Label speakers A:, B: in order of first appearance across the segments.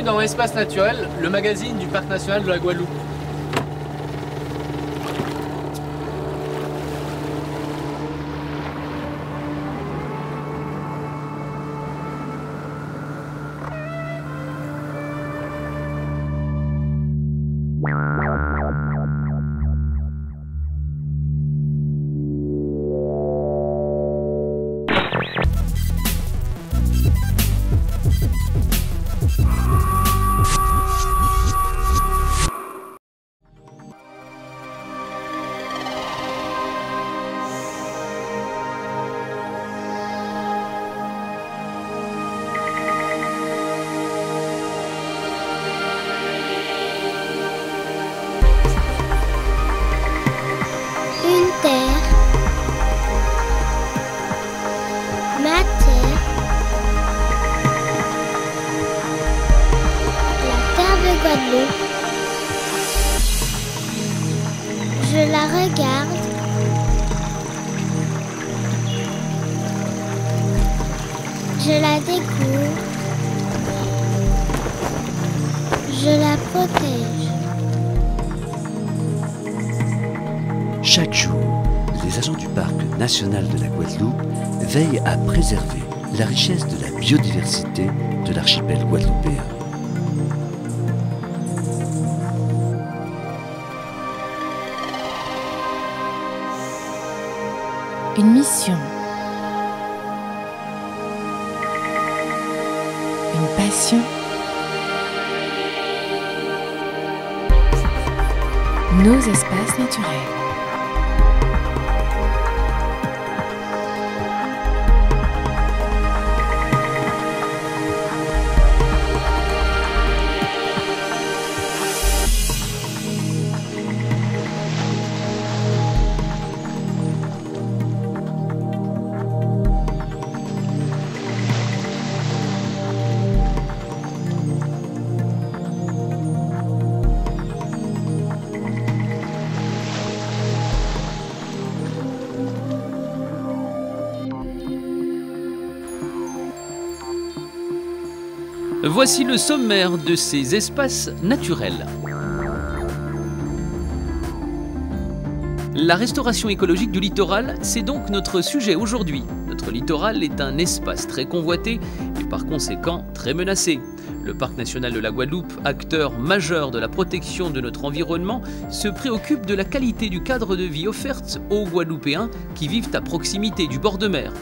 A: Bienvenue dans Espace Naturel, le magazine du Parc National de la Guadeloupe.
B: Je la regarde. Je la découvre. Je la protège.
C: Chaque jour, les agents du Parc national de la Guadeloupe veillent à préserver la richesse de la biodiversité de l'archipel guadeloupéen.
D: Une mission, une passion, nos espaces naturels.
A: Voici le sommaire de ces espaces naturels. La restauration écologique du littoral, c'est donc notre sujet aujourd'hui. Notre littoral est un espace très convoité et par conséquent très menacé. Le Parc national de la Guadeloupe, acteur majeur de la protection de notre environnement, se préoccupe de la qualité du cadre de vie offerte aux Guadeloupéens qui vivent à proximité du bord de mer.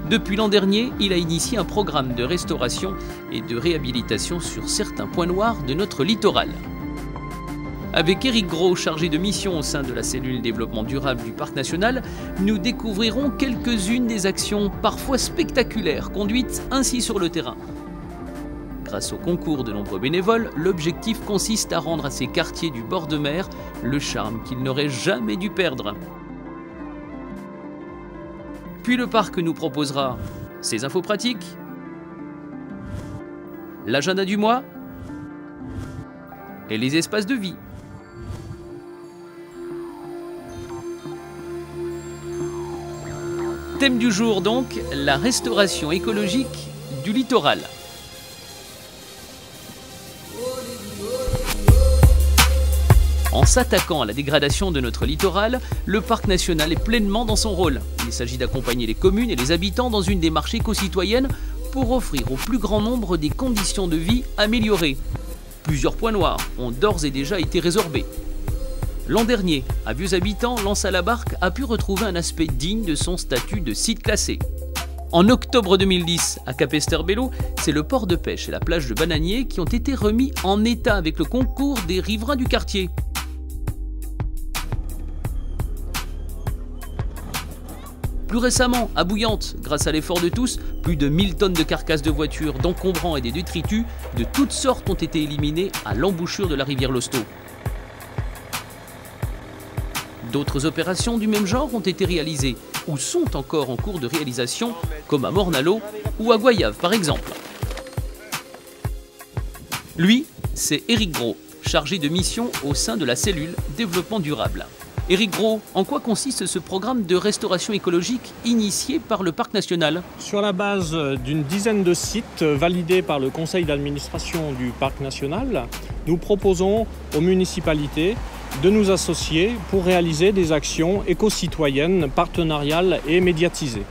A: Depuis l'an dernier, il a initié un programme de restauration et de réhabilitation sur certains points noirs de notre littoral. Avec Éric Gros, chargé de mission au sein de la cellule développement durable du Parc national, nous découvrirons quelques-unes des actions parfois spectaculaires conduites ainsi sur le terrain. Grâce au concours de nombreux bénévoles, l'objectif consiste à rendre à ces quartiers du bord de mer le charme qu'ils n'auraient jamais dû perdre. Puis le parc nous proposera ses infos pratiques, l'agenda du mois et les espaces de vie. Thème du jour donc, la restauration écologique du littoral. En s'attaquant à la dégradation de notre littoral, le Parc national est pleinement dans son rôle. Il s'agit d'accompagner les communes et les habitants dans une démarche éco-citoyenne pour offrir au plus grand nombre des conditions de vie améliorées. Plusieurs points noirs ont d'ores et déjà été résorbés. L'an dernier, à Vieux Habitants, l'Anse à la Barque a pu retrouver un aspect digne de son statut de site classé. En octobre 2010, à Capesterre-Belle-Eau, c'est le port de pêche et la plage de Bananier qui ont été remis en état avec le concours des riverains du quartier. Plus récemment, à Bouillante, grâce à l'effort de tous, plus de 1000 tonnes de carcasses de voitures, d'encombrants et des détritus de toutes sortes ont été éliminés à l'embouchure de la rivière Losto. D'autres opérations du même genre ont été réalisées ou sont encore en cours de réalisation, comme à Morne-à-l'Eau ou à Goyave par exemple. Lui, c'est Éric Gros, chargé de mission au sein de la cellule développement durable. Éric Gros, en quoi consiste ce programme de restauration écologique initié par le Parc national?
E: Sur la base d'une dizaine de sites validés par le conseil d'administration du Parc national, nous proposons aux municipalités de nous associer pour réaliser des actions éco-citoyennes, partenariales et médiatisées.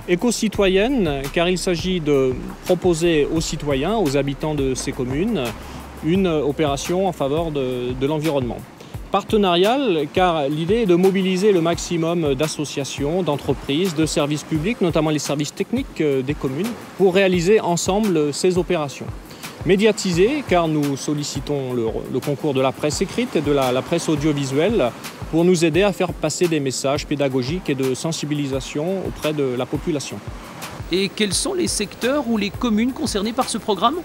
E: Éco-citoyennes, car il s'agit de proposer aux citoyens, aux habitants de ces communes, une opération en faveur de l'environnement. Partenariale, car l'idée est de mobiliser le maximum d'associations, d'entreprises, de services publics, notamment les services techniques des communes, pour réaliser ensemble ces opérations. Médiatisée, car nous sollicitons le concours de la presse écrite et de la presse audiovisuelle pour nous aider à faire passer des messages pédagogiques et de sensibilisation auprès de la population.
A: Et quels sont les secteurs ou les communes concernées par ce programme?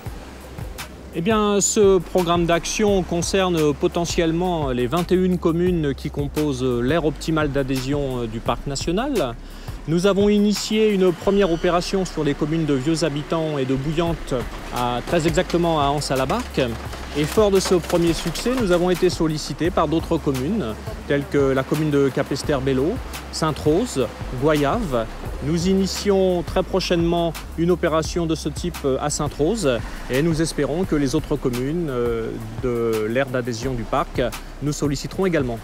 E: Eh bien, ce programme d'action concerne potentiellement les 21 communes qui composent l'aire optimale d'adhésion du Parc national. Nous avons initié une première opération sur les communes de Vieux Habitants et de Bouillante, très exactement à Anse-à-la-Barque. Et fort de ce premier succès, nous avons été sollicités par d'autres communes, telles que la commune de Capesterre-Belle-Eau, Sainte-Rose, Goyave. Nous initions très prochainement une opération de ce type à Sainte-Rose et nous espérons que les autres communes de l'aire d'adhésion du parc nous solliciteront également.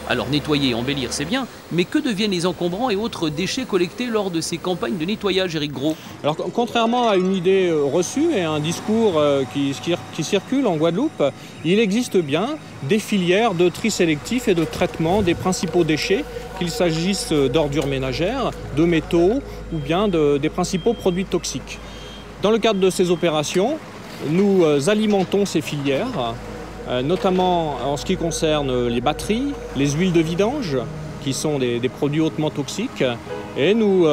A: Alors nettoyer et embellir, c'est bien, mais que deviennent les encombrants et autres déchets collectés lors de ces campagnes de nettoyage, Éric Gros?
E: Alors, contrairement à une idée reçue et à un discours qui circule en Guadeloupe, il existe bien des filières de tri sélectif et de traitement des principaux déchets, qu'il s'agisse d'ordures ménagères, de métaux ou bien des principaux produits toxiques. Dans le cadre de ces opérations, nous alimentons ces filières, notamment en ce qui concerne les batteries, les huiles de vidange, qui sont des produits hautement toxiques. Et nous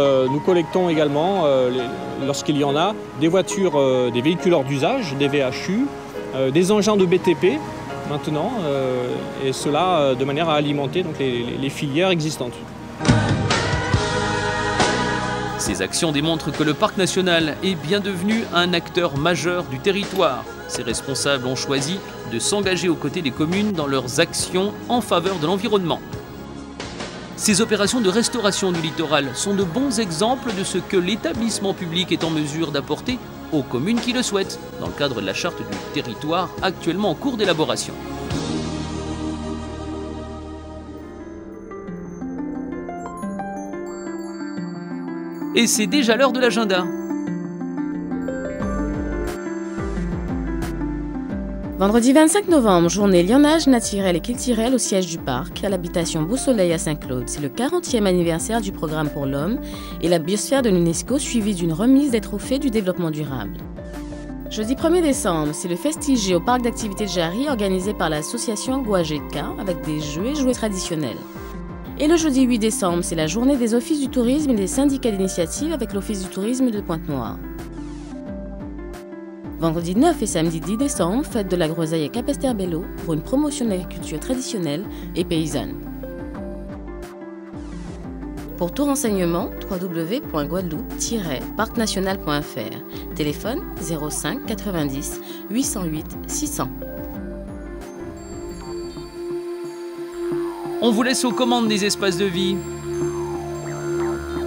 E: collectons également, lorsqu'il y en a, des voitures, des véhicules hors d'usage, des VHU, des engins de BTP maintenant, et cela de manière à alimenter donc, les filières existantes.
A: Ces actions démontrent que le Parc national est bien devenu un acteur majeur du territoire. Ses responsables ont choisi de s'engager aux côtés des communes dans leurs actions en faveur de l'environnement. Ces opérations de restauration du littoral sont de bons exemples de ce que l'établissement public est en mesure d'apporter aux communes qui le souhaitent, dans le cadre de la charte du territoire actuellement en cours d'élaboration. Et c'est déjà l'heure de l'agenda.
D: Vendredi 25 novembre, journée lionnage naturel et culturel au siège du parc, à l'habitation Beau Soleil à Saint-Claude. C'est le 40e anniversaire du programme pour l'homme et la biosphère de l'UNESCO, suivi d'une remise des trophées du développement durable. Jeudi 1er décembre, c'est le Festigé au parc d'activités de Jarry, organisé par l'association Guajeka, avec des jeux et jouets traditionnels. Et le jeudi 8 décembre, c'est la journée des offices du tourisme et des syndicats d'initiative avec l'Office du tourisme de Pointe-Noire. Vendredi 9 et samedi 10 décembre, fête de la groseille à Capesterre-Belle-Eau pour une promotion de l'agriculture traditionnelle et paysanne. Pour tout renseignement, www.guadeloupe-parcnational.fr. Téléphone 05 90 808 600.
A: On vous laisse aux commandes des espaces de vie.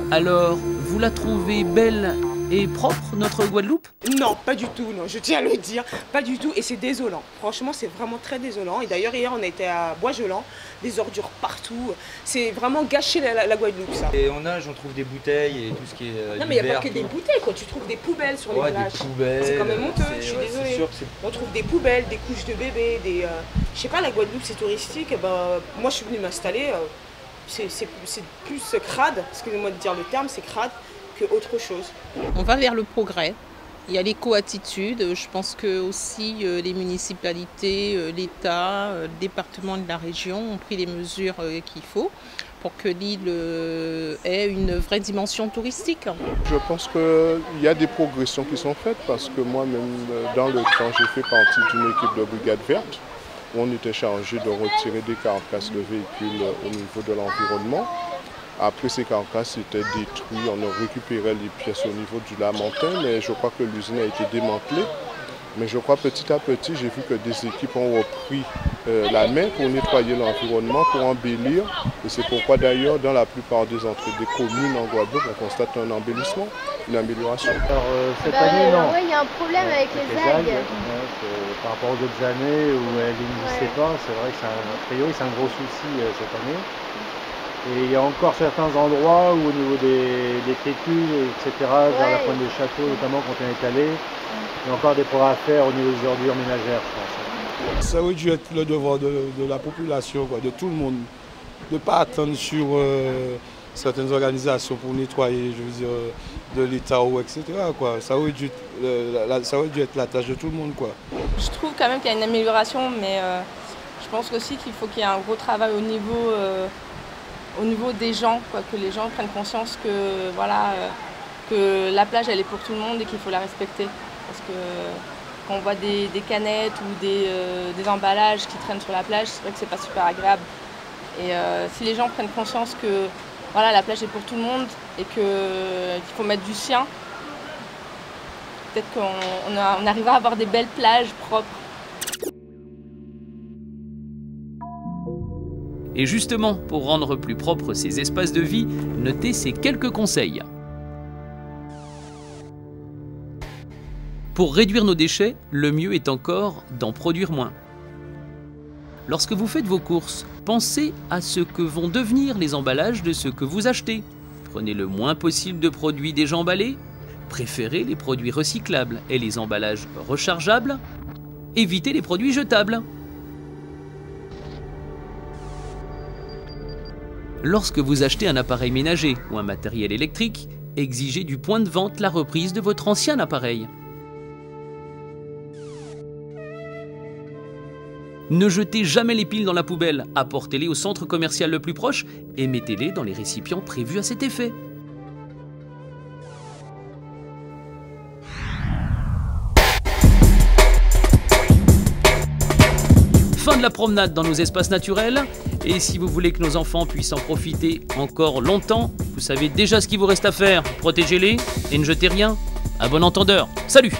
A: Alors, vous la trouvez belle et propre, notre Guadeloupe?
F: Non, pas du tout, non, je tiens à le dire, pas du tout, et c'est désolant. Franchement, c'est vraiment très désolant. Et d'ailleurs, hier, on était à Bois-Gelant, des ordures partout. C'est vraiment gâcher la Guadeloupe, ça.
G: Et on nage, on trouve des bouteilles et tout ce qui est
F: non, mais il n'y a pas que des bouteilles, quoi. Tu trouves des poubelles sur les plages.
G: Des poubelles.
F: C'est quand même honteux, je suis désolée. On trouve des poubelles, des couches de bébés, des... Je sais pas, la Guadeloupe, c'est touristique. Moi, je suis venue m'installer. C'est plus crade, excusez-moi de dire le terme, c'est crade. Autre chose.
H: On va vers le progrès. Il y a l'éco-attitude. Je pense que aussi les municipalités, l'État, le département de la région ont pris les mesures qu'il faut pour que l'île ait une vraie dimension touristique.
I: Je pense qu'il y a des progressions qui sont faites parce que moi-même, dans le temps, j'ai fait partie d'une équipe de Brigade Verte où on était chargé de retirer des carcasses de véhicules au niveau de l'environnement. Après, ces carcasses étaient détruites, on a récupéré les pièces au niveau du Lamentin, mais je crois que l'usine a été démantelée. Mais je crois petit à petit, j'ai vu que des équipes ont repris la main pour nettoyer l'environnement, pour embellir. Et c'est pourquoi d'ailleurs, dans la plupart des entrées des communes en Guadeloupe, on constate un embellissement, une amélioration.
J: Alors cette année, non.
K: Oui, il y a un problème avec les algues.
J: Par rapport aux autres années où elles n'existaient pas, c'est vrai que a priori c'est un gros souci cette année. Et il y a encore certains endroits où au niveau des fécules, etc., vers la pointe des châteaux, notamment quand on est allé, il y a encore des progrès à faire au niveau des ordures ménagères, je pense.
L: Ça aurait dû être le devoir de la population, quoi, de tout le monde, de ne pas attendre sur certaines organisations pour nettoyer, je veux dire, de l'État ou etc. Quoi. Ça aurait dû être la tâche de tout le monde, quoi.
M: Je trouve quand même qu'il y a une amélioration, mais je pense aussi qu'il faut qu'il y ait un gros travail au niveau des gens, quoi, que les gens prennent conscience que, voilà, que la plage elle est pour tout le monde et qu'il faut la respecter. Parce que quand on voit des canettes ou des emballages qui traînent sur la plage, c'est vrai que c'est pas super agréable. Et si les gens prennent conscience que voilà, la plage est pour tout le monde et qu'il faut mettre du sien, peut-être qu'on arrivera à avoir des belles plages propres.
A: Et justement, pour rendre plus propres ces espaces de vie, notez ces quelques conseils. Pour réduire nos déchets, le mieux est encore d'en produire moins. Lorsque vous faites vos courses, pensez à ce que vont devenir les emballages de ce que vous achetez. Prenez le moins possible de produits déjà emballés, préférez les produits recyclables et les emballages rechargeables, évitez les produits jetables. Lorsque vous achetez un appareil ménager ou un matériel électrique, exigez du point de vente la reprise de votre ancien appareil. Ne jetez jamais les piles dans la poubelle, apportez-les au centre commercial le plus proche et mettez-les dans les récipients prévus à cet effet. Fin de la promenade dans nos espaces naturels. Et si vous voulez que nos enfants puissent en profiter encore longtemps, vous savez déjà ce qu'il vous reste à faire. Protégez-les et ne jetez rien. À bon entendeur. Salut!